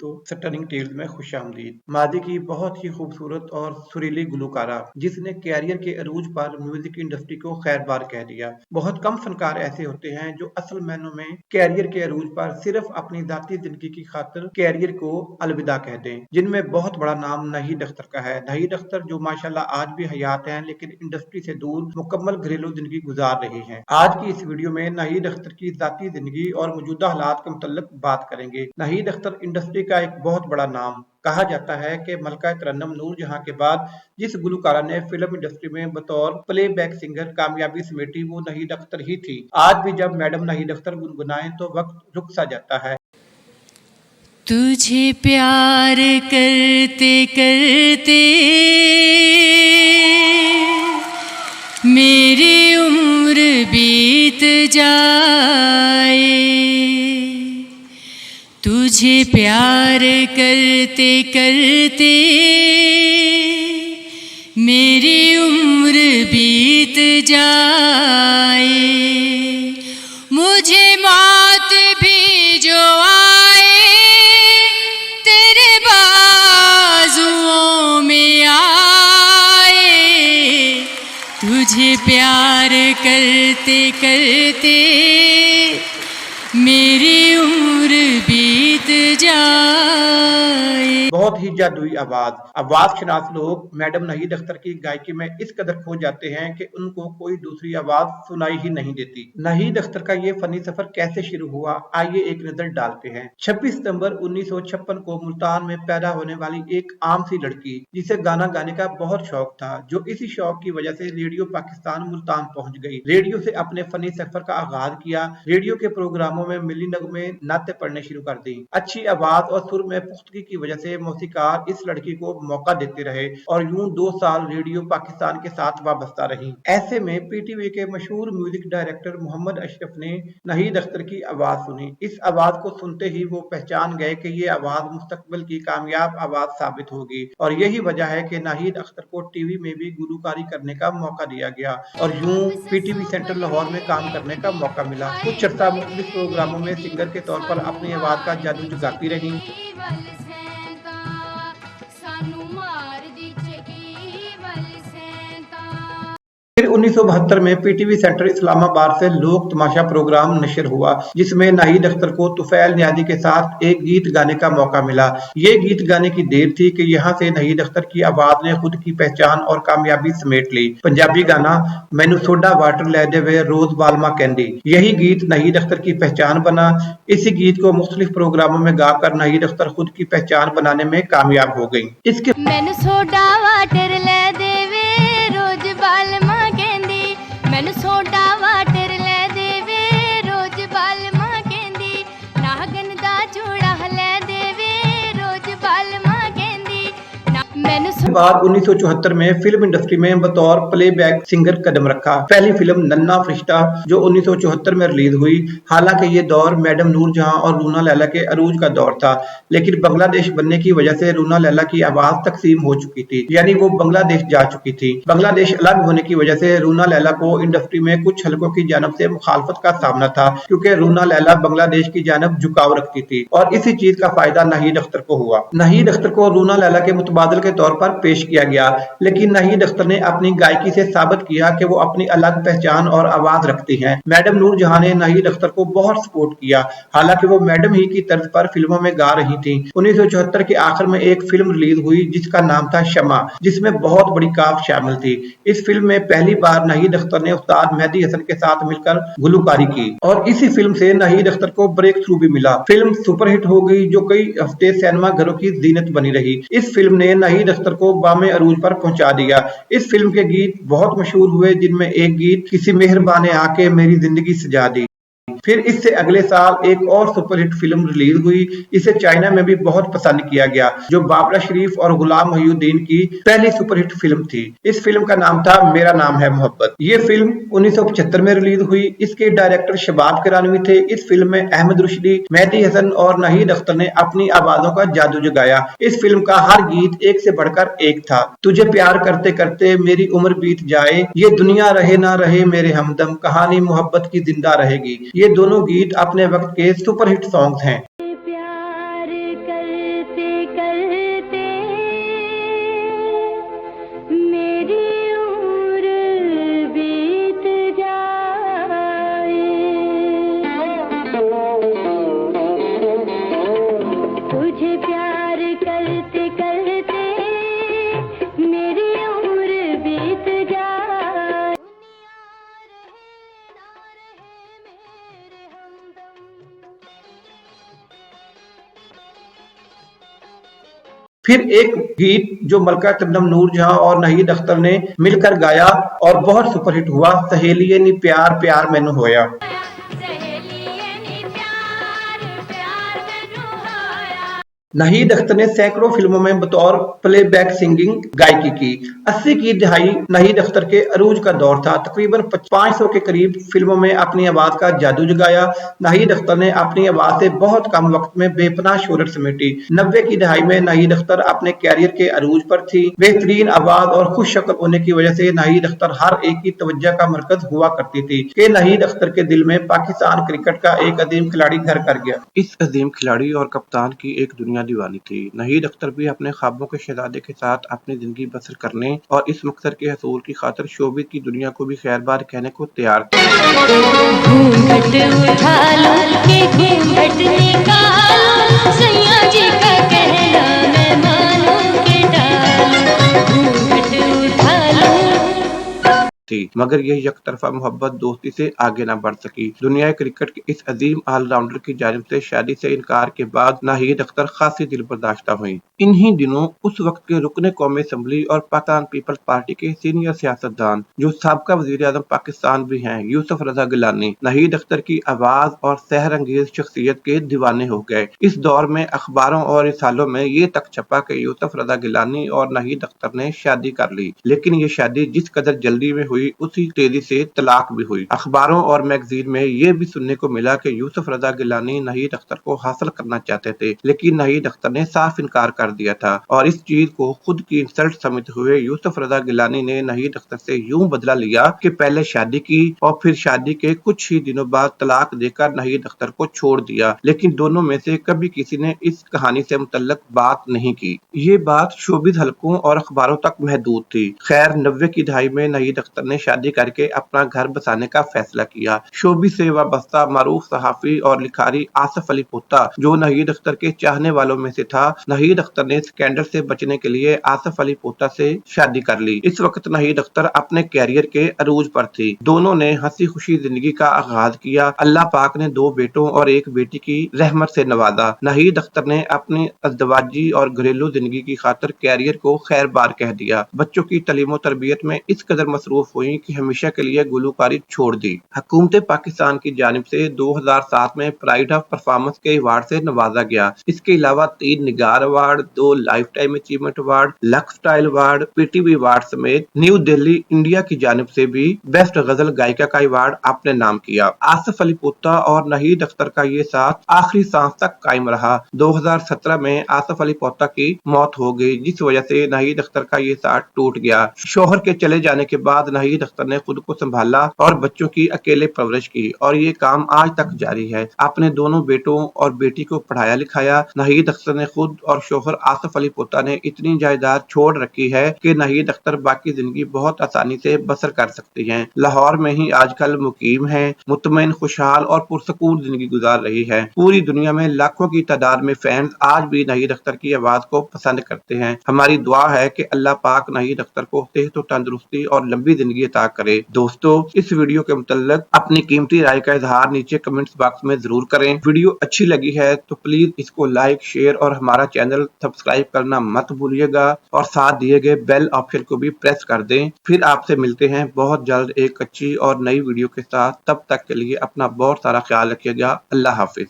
दोस्तों, stunning tales में खुशामदीद। मादी की बहुत ही खूबसूरत और सुरीली गुलकारा जिसने कैरियर के अरूज पर म्यूजिक इंडस्ट्री को खैरबार कह दिया। बहुत कम फनकार ऐसे होते हैं जो असल मायनों में कैरियर के अरूज पर सिर्फ अपनी जाती जिंदगी की खातिर कैरियर को अलविदा कह दें। जिनमें बहुत बड़ा नाम नहीद अख्तर का है। नहीद अख्तर जो माशाल्लाह आज भी हयात हैं, लेकिन इंडस्ट्री से दूर मुकम्मल घरेलू जिंदगी गुजार रही हैं। आज की इस वीडियो में नहीद अख्तर की जाती जिंदगी और मौजूदा हालात के मुतल्लिक बात करेंगे। नहीद अख्तर इंडस्ट्री का एक बहुत बड़ा नाम। कहा जाता है कि मलका तरन्नुम नूर जहां के बाद जिस गुलकारा ने फिल्म इंडस्ट्री में बतौर प्लेबैक सिंगर कामयाबी समेटी वो नहीद अख्तर ही थी। आज भी जब मैडम नहीद अख्तर गुनगुनाएं तो वक्त रुक सा जाता है। तुझे प्यार करते करते मेरी उम्र बीत जाए, तुझे प्यार करते करते मेरी उम्र बीत जाए, मुझे मौत भी जो आए तेरे बाजुओं में आए, तुझे प्यार करते करते मेरी उम्र बीत जाए। बहुत ही जादुई आवाज शनास लोग मैडम नहीद अख्तर की गायकी में इस कदर खो जाते हैं कि उनको कोई दूसरी आवाज सुनाई ही नहीं देती। नहीद अख्तर का ये फनी सफर कैसे शुरू हुआ, आइए एक नजर डालते हैं। 26 सितंबर 1956 को मुल्तान में पैदा होने वाली एक आम सी लड़की जिसे गाना गाने का बहुत शौक था, जो इसी शौक की वजह से रेडियो पाकिस्तान मुल्तान पहुंच गई। रेडियो से अपने फनी सफर का आगाज किया। रेडियो के प्रोग्रामों में मिली नगमे नाते पढ़ने शुरू कर दी। अच्छी आवाज और सुर में पुख्तगी की वजह से मौसीकार इस लड़की को मौका देते रहे और यूं 2 साल रेडियो पाकिस्तान के साथ वाबस्ता रही। ऐसे में पीटीवी के मशहूर म्यूजिक डायरेक्टर मोहम्मद अशरफ ने नहीद अख्तर की आवाज सुनी। इस आवाज को सुनते ही वो पहचान गए कि ये आवाज मुस्तकबिल की कामयाब आवाज साबित होगी और यही वजह है कि नहीद अख्तर को टीवी में भी गुलकारी करने का मौका दिया गया और यूं पीटीवी सेंटर लाहौर में काम करने का मौका मिला। कुछ अर्सा मुख्तलिफ प्रोग्रामों में सिंगर के तौर पर अपनी आवाज का जादू जगाती रही। फिर 1972 में पीटीवी सेंटर इस्लामाबाद से लोक तमाशा प्रोग्राम नशर हुआ जिसमें नहीद अख्तर को तुफैल नियाज़ी के साथ एक गीत गाने का मौका मिला। ये गीत गाने की देर थी कि यहाँ से नहीद अख्तर की आवाज ने खुद की पहचान और कामयाबी समेट ली। पंजाबी गाना मैनू सोडा वाटर लै दे वे रोज बालमा कहंदी, यही गीत नहीद अख्तर की पहचान बना। इसी गीत को मुख्तलिफ प्रोग्रामों में गाकर नहीद अख्तर खुद की पहचान बनाने में कामयाब हो गयी। इसके मैनू सोडा वाटर लै दे वे रोज बालमा कहंदी, मैनू सोडा वाटर लै दे वे रोज बालमा कहंदी, नागन दा चूड़ा लै दे वे रोज बालमा कहंदी। बाद 1974 में फिल्म इंडस्ट्री में बतौर प्लेबैक सिंगर कदम रखा। पहली फिल्म नन्ना फरिश्ता जो 1974 में रिलीज हुई। हालांकि ये दौर मैडम नूर जहां और रूना लैला के अरूज का दौर था, लेकिन बांग्लादेश बनने की वजह से रूना लैला की आवाज तकसीम हो चुकी थी, यानी वो बांग्लादेश जा चुकी थी। बांग्लादेश अलग होने की वजह से रूना लैला को इंडस्ट्री में कुछ हलकों की जानब से मुखालफत का सामना था, क्योंकि रूना लैला बांग्लादेश की जानब झुकाव रखती थी और इसी चीज का फायदा नहीद अख्तर को हुआ। नहीद अख्तर को रूना लैला के मुतबादल के तौर पर पेश किया गया, लेकिन नहीद अख्तर ने अपनी गायकी से साबित किया कि वो अपनी अलग पहचान और आवाज रखती हैं। मैडम नूर जहां ने नहीद अख्तर को बहुत सपोर्ट किया, हालांकि वो मैडम ही की तर्ज पर फिल्मों में गा रही थी। 1974 के आखिर में एक फिल्म रिलीज हुई जिसका नाम था शमा, जिसमें बहुत बड़ी काफ शामिल थी। इस फिल्म में पहली बार नहीद अख्तर ने उस्ताद मेहदी हसन के साथ मिलकर गुलकारी की और इसी फिल्म से नहीद अख्तर को ब्रेक थ्रू भी मिला। फिल्म सुपरहिट हो गई जो कई हफ्ते सिनेमा घरों की जीनत बनी रही। इस फिल्म ने नहीद अख्तर को बामे अरूज पर पहुंचा दिया। इस फिल्म के गीत बहुत मशहूर हुए, जिनमें एक गीत किसी मेहरबान ने आके मेरी जिंदगी सजा दी। फिर इससे अगले साल एक और सुपरहिट फिल्म रिलीज हुई। इसे चाइना में भी बहुत पसंद किया गया, जो बाबरा शरीफ और गुलाम मोहिउद्दीन की पहली सुपरहिट फिल्म थी। इस फिल्म का नाम था मेरा नाम है मोहब्बत। ये फिल्म 1975 में रिलीज हुई। इसके डायरेक्टर शबाब किरानवी थे। इस फिल्म में अहमद रुश्दी, मेहदी हसन और नहीद अख्तर ने अपनी आवाजों का जादू जगाया। इस फिल्म का हर गीत एक से बढ़कर एक था। तुझे प्यार करते करते मेरी उम्र बीत जाए, ये दुनिया रहे ना रहे मेरे हमदम, कहानी मोहब्बत की जिंदा रहेगी, ये दोनों गीत अपने वक्त के सुपरहिट सॉन्ग्स हैं। प्यार कर फिर एक गीत जो मलका चंदम नूरजहां और नाहिद अख्तर ने मिलकर गाया और बहुत सुपरहिट हुआ, सहेलिए नी प्यार प्यार मैनू होया। नाहिद अख्तर ने सैकड़ों फिल्मों में बतौर प्लेबैक सिंगिंग गायकी की। 80 की दहाई नाहिद अख्तर के अरूज का दौर था। तकरीबन 500 के करीब फिल्मों में अपनी आवाज का जादू जगाया। नाहिद अख्तर ने अपनी आवाज से बहुत कम वक्त में बेपनाह शोहरत समेटी। 90 की दहाई में नाहिद अख्तर अपने कैरियर के अरूज पर थी। बेहतरीन आवाज और खुश शक्ल होने की वजह से नाहिद अख्तर हर एक की तवज्जो का मरकज हुआ करती थी कि नाहिद अख्तर के दिल में पाकिस्तान क्रिकेट का एक अजीम खिलाड़ी घर कर गया। इस अजीम खिलाड़ी और कप्तान की एक दुनिया दीवानी थी। नाहिद अख्तर भी अपने ख्वाबों के शहजादे के साथ अपनी जिंदगी बसर करने और इस मकसद के हसूल की खातिर शोबिस की दुनिया को भी खैरबार कहने को तैयार थे। घूंघट उठा लो के घूंघट निकालो, सैया जी का कहना मैं मानूं के डालो, घूंघट उठा लो। मगर यह यकतरफा मोहब्बत दोस्ती से आगे न बढ़ सकी। दुनिया क्रिकेट के इस अजीम ऑलराउंडर की जानिब से शादी से इनकार के बाद नाहिद अख्तर खासी दिल बर्दाश्ता हुई। इन्हीं दिनों उस वक्त के रुकने कौमी असम्बली और पाकिस्तान पीपल्स पार्टी के सीनियर सियासतदान जो साबका वजीर आज़म पाकिस्तान भी हैं, यूसुफ रजा गिलानी नाहिद अख्तर की आवाज और सहर अंगेज शख्सियत के दीवाने हो गए। इस दौर में अखबारों और रिसालों में ये तक छपा कि यूसुफ रजा गिलानी और नाहिद अख्तर ने शादी कर ली, लेकिन ये शादी जिस कदर जल्दी में हुई उसी तेजी से तलाक भी हुई। अखबारों और मैगजीन में ये भी सुनने को मिला कि यूसुफ रजा गिलानी नाहिद अख्तर को हासिल करना चाहते थे, लेकिन नाहिद अख्तर ने साफ इनकार कर दिया था और इस चीज को खुद की इंसल्ट समझते हुए यूसुफ रजा गिलानी ने नाहिद अख्तर से यूं बदला लिया कि पहले शादी की और फिर शादी के कुछ ही दिनों बाद तलाक देकर नाहिद अख्तर को छोड़ दिया, लेकिन दोनों में से कभी किसी ने इस कहानी से मुतल्लक बात नहीं की। ये बात शोबिस हलकों और अखबारों तक महदूद थी। खैर 90 की दहाई में नाहिद अख्तर ने शादी करके अपना घर बसाने का फैसला किया। शोबिस से वाबस्ता मारूफ सहाफी और लिखारी आसिफ अली पोता जो नाहिद अख्तर के चाहने वालों में से था, नाहिद अख्तर ने स्कैंडल से बचने के लिए आसिफ अली पोता से शादी कर ली। इस वक्त नाहिद अख्तर अपने कैरियर के अरूज पर थी। दोनों ने हंसी खुशी जिंदगी का आगाज किया। अल्लाह पाक ने 2 बेटों और एक बेटी की रहमत से नवाजा। नाहिद अख्तर ने अपनी अज़दवाजी और घरेलू जिंदगी की खातिर कैरियर को खैर बार कह दिया। बच्चों की तालीम और तरबियत में इस कदर मसरूफ हुई कि हमेशा के लिए गुलकारी छोड़ दी। हुकूमत पाकिस्तान की जानिब से 2007 में प्राइड ऑफ परफॉर्मेंस के अवार्ड से नवाजा गया। इसके अलावा 3 Nigar award, 2 life time achievement award, Lux style award, PTV award समेत न्यू दिल्ली इंडिया की जानिब से भी बेस्ट गजल गायिका का अवार्ड अपने नाम किया। आसिफ अली पोता और नाहिद अख्तर का ये साथ आखिरी सांस तक कायम रहा। 2017 में आसिफ अली पोता की मौत हो गई, जिस वजह से नाहिद अख्तर का ये साथ टूट गया। शोहर के चले जाने के बाद नाहिद अख्तर ने खुद को संभाला और बच्चों की अकेले परवरिश की और ये काम आज तक जारी है। अपने दोनों बेटों और बेटी को पढ़ाया लिखाया। नाहिद अख्तर ने खुद और शोहर आसिफ अली पोता ने इतनी जायदाद छोड़ रखी है कि नाहिद अख्तर बाकी जिंदगी बहुत आसानी से बसर कर सकती हैं। लाहौर में ही आजकल मुकीम है, मुतमईन, खुशहाल और पुरसकून जिंदगी गुजार रही है। पूरी दुनिया में लाखों की तादाद में फैंस आज भी नाहिद अख्तर की आवाज को पसंद करते हैं। हमारी दुआ है कि अल्लाह पाक नाहिद अख्तर को सेहत और तंदुरुस्ती और लंबी जिंदगी अता करे। दोस्तों, इस वीडियो के मुतल्लिक अपनी कीमती राय का इजहार नीचे कमेंट्स बॉक्स में जरूर करें। वीडियो अच्छी लगी है तो प्लीज इसको लाइक, शेयर और हमारा चैनल सब्सक्राइब करना मत भूलिएगा और साथ दिए गए बेल ऑप्शन को भी प्रेस कर दें। फिर आपसे मिलते हैं बहुत जल्द एक अच्छी और नई वीडियो के साथ। तब तक के लिए अपना बहुत सारा ख्याल रखिएगा। अल्लाह हाफिज।